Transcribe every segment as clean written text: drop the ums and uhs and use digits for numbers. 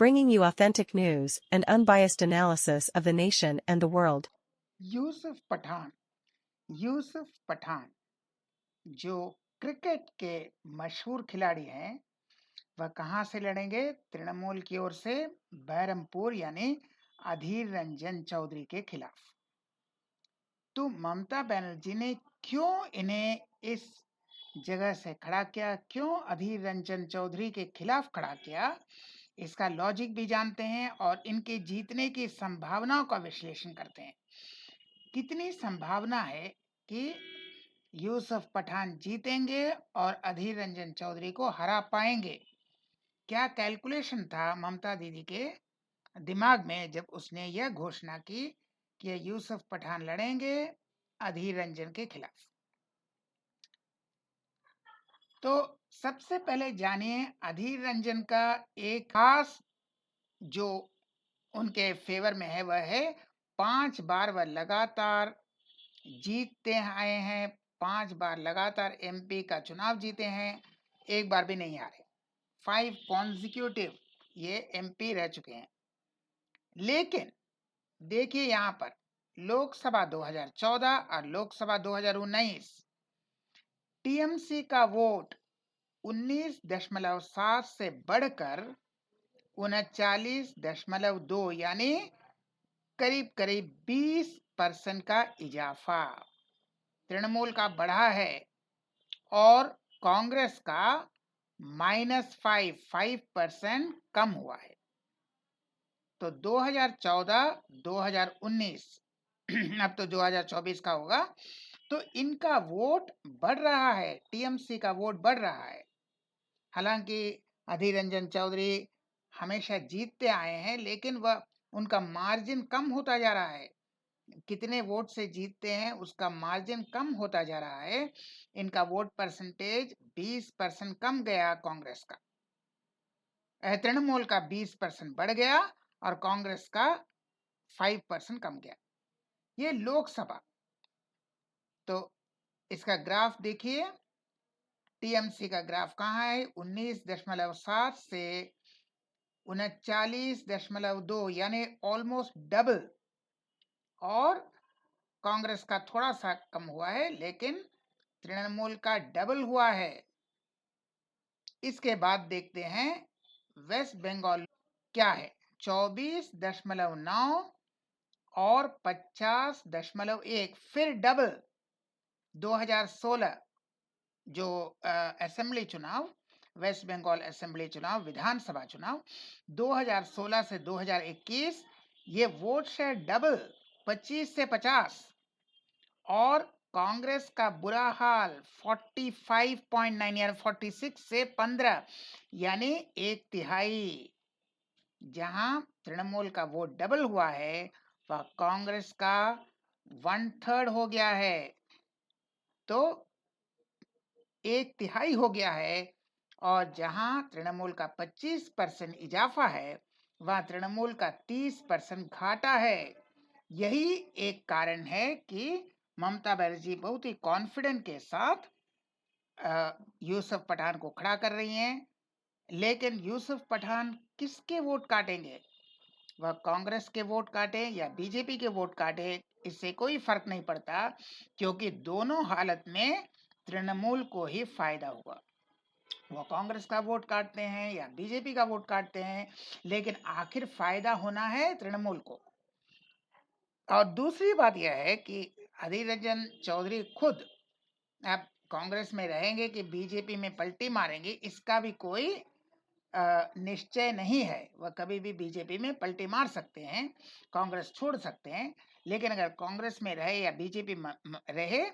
bringing you authentic news and unbiased analysis of the nation and the world. Yusuf Pathan जो cricket के मशहूर खिलाड़ी हैं, वह कहां से लड़ेंगे? तृणमूल की ओर से बहरमपुर यानी अधीर रंजन चौधरी के खिलाफ। तो ममता बनर्जी ने क्यों इन्हें इस जगह से खड़ा किया, क्यों अधीर रंजन चौधरी के खिलाफ खड़ा किया, इसका लॉजिक भी जानते हैं और इनके जीतने की संभावनाओं का विश्लेषण करते हैं। कितनी संभावना है कि यूसुफ पठान जीतेंगे और अधीर रंजन चौधरी को हरा पाएंगे? क्या कैलकुलेशन था ममता दीदी के दिमाग में जब उसने यह घोषणा की कि यूसुफ पठान लड़ेंगे अधीर रंजन के खिलाफ? तो सबसे पहले जानिए अधीर रंजन का एक खास जो उनके फेवर में है, वह है 5 बार वह लगातार जीतते आए हैं, 5 बार लगातार एमपी का चुनाव जीते हैं, एक बार भी नहीं हारे। 5 कॉन्जिक्यूटिव ये एमपी रह चुके हैं। लेकिन देखिए यहाँ पर लोकसभा 2014 और लोकसभा 2019 टीएमसी का वोट 19.7 से बढ़कर 39.2 यानी करीब करीब 20% का इजाफा तृणमूल का बढ़ा है और कांग्रेस का -5% कम हुआ है। तो 2014-2019 अब तो 2024 का होगा, तो इनका वोट बढ़ रहा है, टीएमसी का वोट बढ़ रहा है। हालांकि अधीर रंजन चौधरी हमेशा जीतते आए हैं, लेकिन वह उनका मार्जिन कम होता जा रहा है। कितने वोट से जीतते हैं उसका मार्जिन कम होता जा रहा है। इनका वोट परसेंटेज 20% कम गया कांग्रेस का, तृणमूल का 20% बढ़ गया और कांग्रेस का 5% कम गया। ये लोकसभा। तो इसका ग्राफ देखिए, टीएमसी का ग्राफ कहाँ है? 19.7 से 39.2 यानी ऑलमोस्ट डबल, और कांग्रेस का थोड़ा सा कम हुआ है, लेकिन तृणमूल का डबल हुआ है। इसके बाद देखते हैं वेस्ट बंगाल क्या है। 24.9 और 50.1, फिर डबल। 2016 जो असेंबली चुनाव, वेस्ट बंगाल असेंबली चुनाव, विधानसभा चुनाव 2016 से 2021, ये वोट शेयर डबल 25 से 50, और कांग्रेस का बुरा हाल 45.9 यानी 46 से 15 यानी एक तिहाई। जहां तृणमूल का वोट डबल हुआ है, वह कांग्रेस का 1/3 हो गया है, तो एक तिहाई हो गया है। और जहां तृणमूल का 25% इजाफा है, वह तृणमूल का 30% घाटा है। यही एक कारण है कि ममता बनर्जी बहुत ही कॉन्फिडेंट के साथ यूसुफ पठान को खड़ा कर रही हैं। लेकिन यूसुफ पठान किसके वोट काटेंगे? वह कांग्रेस के वोट काटे या बीजेपी के वोट काटे, इससे कोई फर्क नहीं पड़ता, क्योंकि दोनों हालत में तृणमूल को ही फायदा होगा। वो कांग्रेस का वोट काटते हैं या बीजेपी का वोट काटते हैं, लेकिन आखिर फायदा होना है तृणमूल को। और दूसरी बात यह है कि अधीर रंजन चौधरी खुद अब कांग्रेस में रहेंगे कि बीजेपी में पलटी मारेंगे, इसका भी कोई निश्चय नहीं है। वह कभी भी बीजेपी में पलटी मार सकते हैं, कांग्रेस छोड़ सकते हैं, लेकिन अगर कांग्रेस में रहे या बीजेपी में रहे,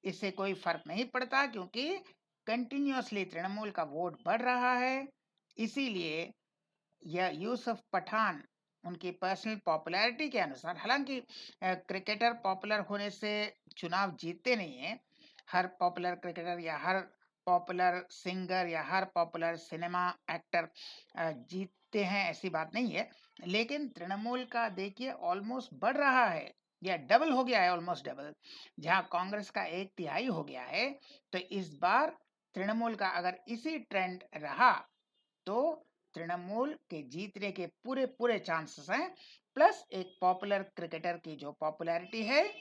इससे कोई फर्क नहीं पड़ता, क्योंकि कंटिन्यूअसली तृणमूल का वोट बढ़ रहा है। इसीलिए यह यूसुफ पठान उनकी पर्सनल पॉपुलैरिटी के अनुसार, हालांकि क्रिकेटर पॉपुलर होने से चुनाव जीतते नहीं हैं। हर पॉपुलर क्रिकेटर या हर पॉपुलर सिंगर या हर पॉपुलर सिनेमा एक्टर जीतते हैं, ऐसी बात नहीं है। लेकिन तृणमूल का देखिए ऑलमोस्ट बढ़ रहा है, या डबल हो गया है, ऑलमोस्ट डबल। जहां कांग्रेस का एक तिहाई हो गया है, तो इस बार तृणमूल का अगर इसी ट्रेंड रहा तो तृणमूल के जीतने के पूरे पूरे चांसेस हैं, प्लस एक पॉपुलर क्रिकेटर की जो पॉपुलैरिटी है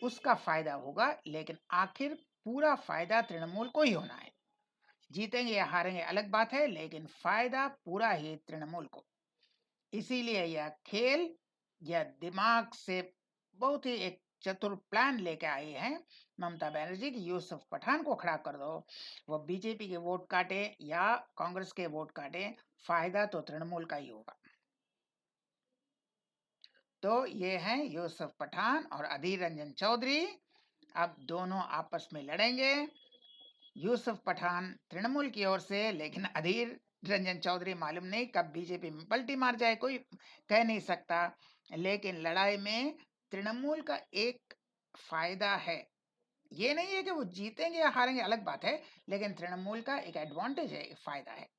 उसका फायदा होगा। लेकिन आखिर पूरा फायदा तृणमूल को ही होना है। जीतेंगे या हारेंगे अलग बात है, लेकिन फायदा पूरा ही तृणमूल को। इसीलिए यह खेल या दिमाग से बहुत ही एक चतुर प्लान लेके आई है ममता बनर्जी की यूसुफ पठान को खड़ा कर दो, वो बीजेपी के वोट काटे या कांग्रेस के वोट काटे, फायदा तो तृणमूल का ही होगा। तो ये हैं यूसुफ पठान और अधीर रंजन चौधरी। अब दोनों आपस में लड़ेंगे। यूसुफ पठान तृणमूल की ओर से, लेकिन अधीर रंजन चौधरी मालूम नहीं कब बीजेपी में पलटी मार जाए, कोई कह नहीं सकता। लेकिन लड़ाई में तृणमूल का एक फायदा है। ये नहीं है कि वो जीतेंगे या हारेंगे अलग बात है, लेकिन तृणमूल का एक एडवांटेज है, एक फायदा है।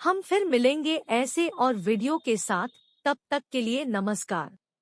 हम फिर मिलेंगे ऐसे और वीडियो के साथ, तब तक के लिए नमस्कार।